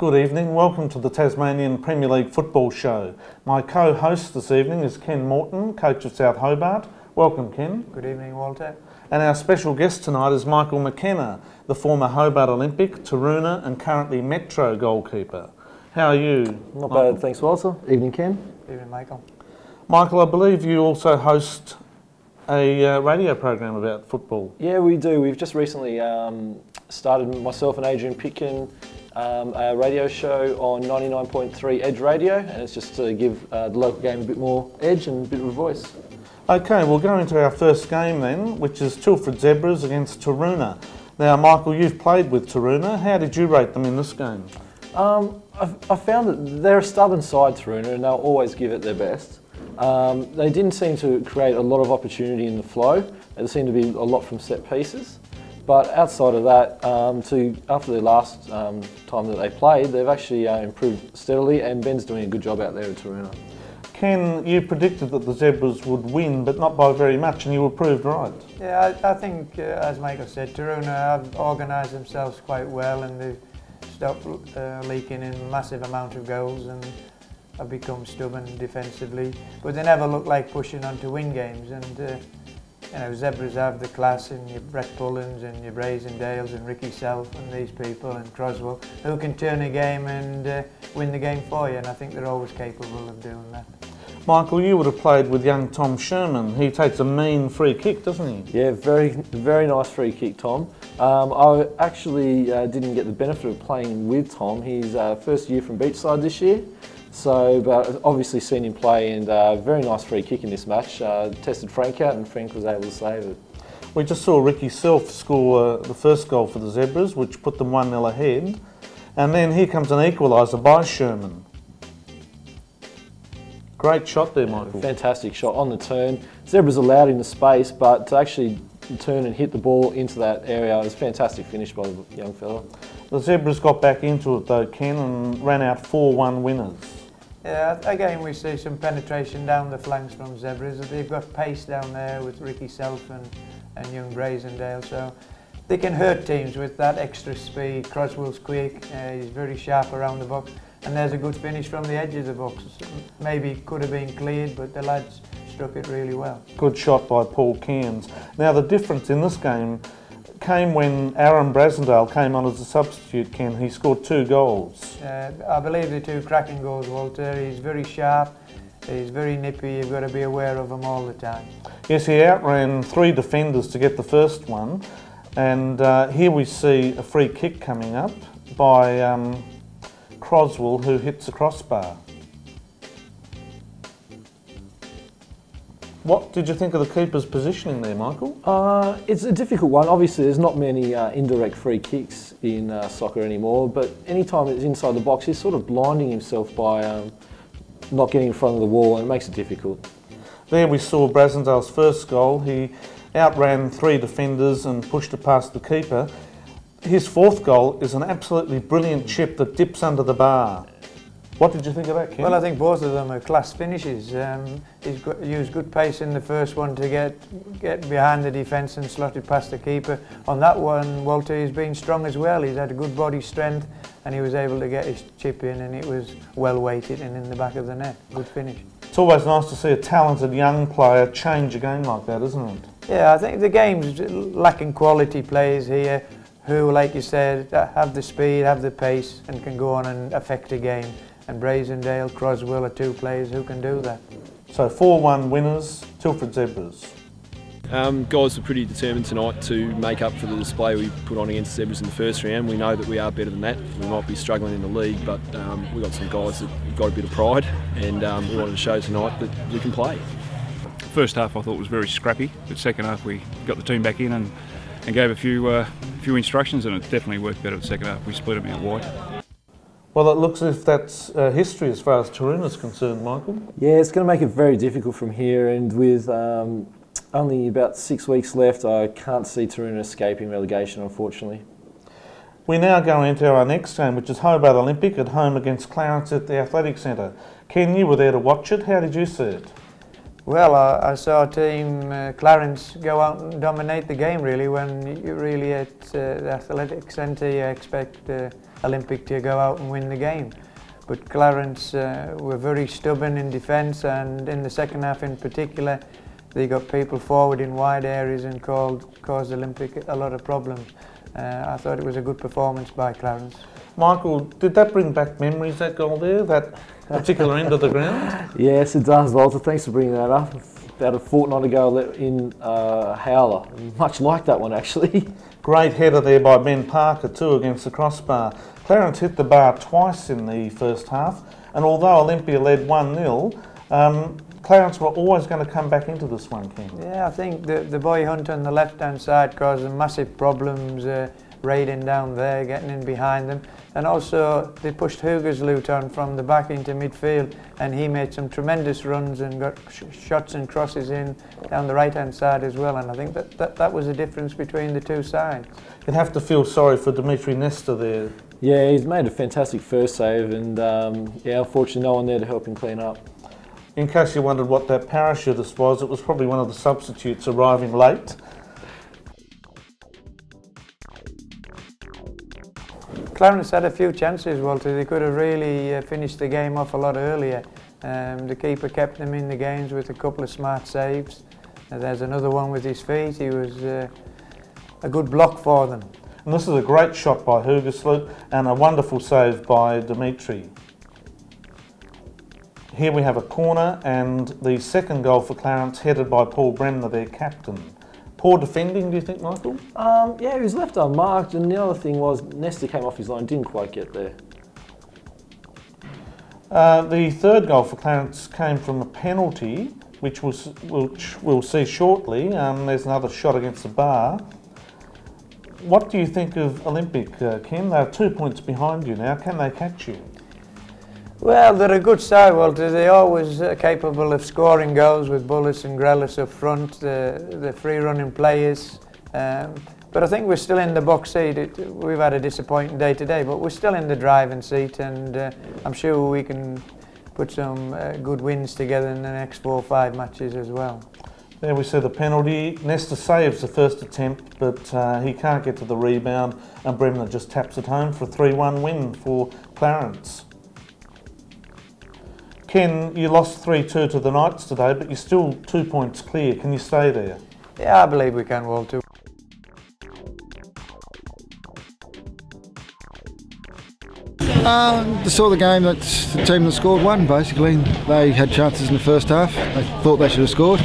Good evening, welcome to the Tasmanian Premier League Football Show. My co-host this evening is Ken Morton, coach of South Hobart. Welcome, Ken. Good evening, Walter. And our special guest tonight is Michael McKenna, the former Hobart Olympic, Taroona and currently Metro goalkeeper. How are you? Not Michael? bad, thanks Walter. Evening, Ken. Evening, Michael. Michael, I believe you also host a radio program about football. Yeah, we do. We've just recently started, myself and Adrian Pitkin, a radio show on 99.3 Edge Radio, and it's just to give the local game a bit more edge and a bit of a voice. Okay, we'll go into our first game then, which is Tilford Zebras against Taroona. Now, Michael, you've played with Taroona. How did you rate them in this game? I found that they're a stubborn side, Taroona, and they'll always give it their best. They didn't seem to create a lot of opportunity in the flow. There seemed to be a lot from set pieces. But outside of that, after the last time that they played, they've actually improved steadily, and Ben's doing a good job out there at Taroona. Ken, you predicted that the Zebras would win, but not by very much, and you were proved right. Yeah, I think, as Michael said, Taroona have organised themselves quite well, and they've stopped leaking in a massive amount of goals and have become stubborn defensively. But they never look like pushing on to win games, and you know, Zebras have the class in your Brett Pullens and your Brazendales and Ricky Self and these people and Croswell who can turn a game and win the game for you, and I think they're always capable of doing that. Michael, you would have played with young Tom Sherman. He takes a mean free kick, doesn't he? Yeah, very nice free kick, Tom. I actually didn't get the benefit of playing with Tom. He's first year from Beachside this year. So, but obviously seen him play, and very nice free kick in this match. Tested Frank out, and Frank was able to save it. We just saw Ricky Self score the first goal for the Zebras, which put them 1-0 ahead. And then here comes an equaliser by Sherman. Great shot there, Michael. Fantastic shot on the turn. Zebras allowed in the space, but to actually turn and hit the ball into that area, it was a fantastic finish by the young fella. The Zebras got back into it though, Ken, and ran out 4-1 winners. Yeah, again we see some penetration down the flanks from Zebras. They've got pace down there with Ricky Self and young Brazendale, so they can hurt teams with that extra speed. Croswell's quick, he's very sharp around the box, and there's a good finish from the edge of the box. Maybe could have been cleared, but the lads struck it really well. Good shot by Paul Cairns. Now the difference in this game came when Aaron Brazendale came on as a substitute, Ken. He scored 2 goals. I believe they're 2 cracking goals, Walter. He's very sharp, he's very nippy, you've got to be aware of him all the time. Yes, he outran 3 defenders to get the first one, and here we see a free kick coming up by Croswell, who hits the crossbar. What did you think of the keeper's positioning there, Michael? It's a difficult one. Obviously, there's not many indirect free kicks in soccer anymore, but anytime it's inside the box, he's sort of blinding himself by not getting in front of the wall, and it makes it difficult. There we saw Brazendale's first goal. He outran 3 defenders and pushed it past the keeper. His 4th goal is an absolutely brilliant chip that dips under the bar. What did you think of that, Ken? Well, I think both of them are class finishes. He's used good pace in the first one to get behind the defence and slot it past the keeper. On that one, Walter, he's been strong as well. He's had a good body strength, and he was able to get his chip in, and it was well weighted and in the back of the net. Good finish. It's always nice to see a talented young player change a game like that, isn't it? Yeah, I think the game's lacking quality players here who, like you said, have the speed, have the pace, and can go on and affect a game. And Brazendale, Croswell are 2 players who can do that. So 4-1 winners, Tilford Zebras. Guys were pretty determined tonight to make up for the display we put on against Zebras in the first round. We know that we are better than that. We might be struggling in the league, but we've got some guys that have got a bit of pride, and we wanted to show tonight that we can play. First half I thought was very scrappy, but second half we got the team back in and gave a few instructions, and it definitely worked better the second half. We split them out wide. Well, it looks as if that's history as far as Taroona is concerned, Michael. Yeah, it's going to make it very difficult from here, and with only about 6 weeks left, I can't see Taroona escaping relegation, unfortunately. We now go into our next game, which is Hobart Olympic at home against Clarence at the Athletic Centre. Ken, you were there to watch it. How did you see it? Well, I saw Team Clarence go out and dominate the game really, when you really at the athletic centre you expect Olympic to go out and win the game. But Clarence were very stubborn in defence, and in the second half in particular they got people forward in wide areas and caused Olympic a lot of problems. I thought it was a good performance by Clarence. Michael, did that bring back memories, that goal there, that particular end of the ground? Yes, it does, Walter. Thanks for bringing that up. About a fortnight ago, I let in a howler, much like that one actually. Great header there by Ben Parker too against the crossbar. Clarence hit the bar twice in the first half, and although Olympia led 1-0, Clarence were always going to come back into this one, Ken. Yeah, I think the boy Hunt on the left-hand side caused them massive problems, raiding down there, getting in behind them. And also they pushed Huger's Luton from the back into midfield, and he made some tremendous runs and got shots and crosses in down the right-hand side as well. And I think that was the difference between the two sides. You'd have to feel sorry for Dimitri Nesta there. Yeah, he's made a fantastic first save, and yeah, unfortunately no one there to help him clean up. In case you wondered what that parachutist was, it was probably one of the substitutes arriving late. Clarence had a few chances, Walter. They could have really finished the game off a lot earlier. The keeper kept them in the games with a couple of smart saves. There's another one with his feet. He was a good block for them. And this is a great shot by Hugersloot and a wonderful save by Dimitri. Here we have a corner, and the second goal for Clarence headed by Paul Bremner, their captain. Poor defending, do you think, Michael? Yeah, he was left unmarked, and the other thing was Nesta came off his line, didn't quite get there. The third goal for Clarence came from a penalty, which we'll see shortly. There's another shot against the bar. What do you think of Olympic, Ken? They're 2 points behind you now. Can they catch you? Well, they're a good side, Walter. They're always capable of scoring goals with Bullis and Grelis up front, the free-running players. But I think we're still in the box seat. We've had a disappointing day today, but we're still in the driving seat, and I'm sure we can put some good wins together in the next 4 or 5 matches as well. There we see the penalty. Nesta saves the first attempt, but he can't get to the rebound, and Bremner just taps it home for a 3-1 win for Clarence. Ken, you lost 3-2 to the Knights today, but you're still 2 points clear. Can you stay there? Yeah, I believe we can, Walter. Saw the game that the team that scored won, basically. They had chances in the first half. They thought they should have scored.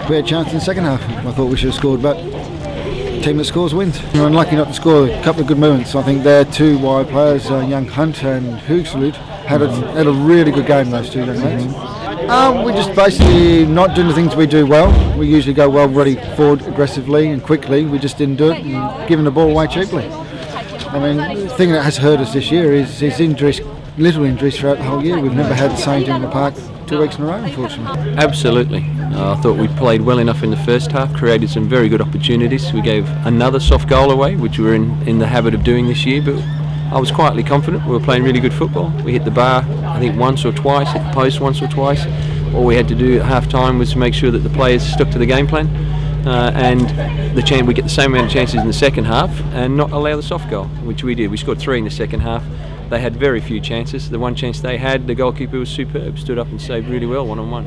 We had chances in the second half. I thought we should have scored, but the team that scores wins. We're unlucky not to score a couple of good movements. I think their 2 wide players, young Hunt and Hugersloot, had a really good game, those 2 young lads. We're just basically not doing the things we do well. We usually go well ready forward aggressively and quickly. We just didn't do it, and giving the ball away cheaply. I mean, the thing that has hurt us this year is injuries, little injuries throughout the whole year. We've never had the same team in the park 2 weeks in a row, unfortunately. Absolutely. I thought we played well enough in the first half, created some very good opportunities. We gave another soft goal away, which we're in the habit of doing this year, but I was quietly confident. We were playing really good football. We hit the bar, I think, once or twice, hit the post once or twice. All we had to do at half-time was make sure that the players stuck to the game plan, and we get the same amount of chances in the second half and not allow the soft goal, which we did. We scored 3 in the second half. They had very few chances. The one chance they had, the goalkeeper was superb, stood up and saved really well one-on-one.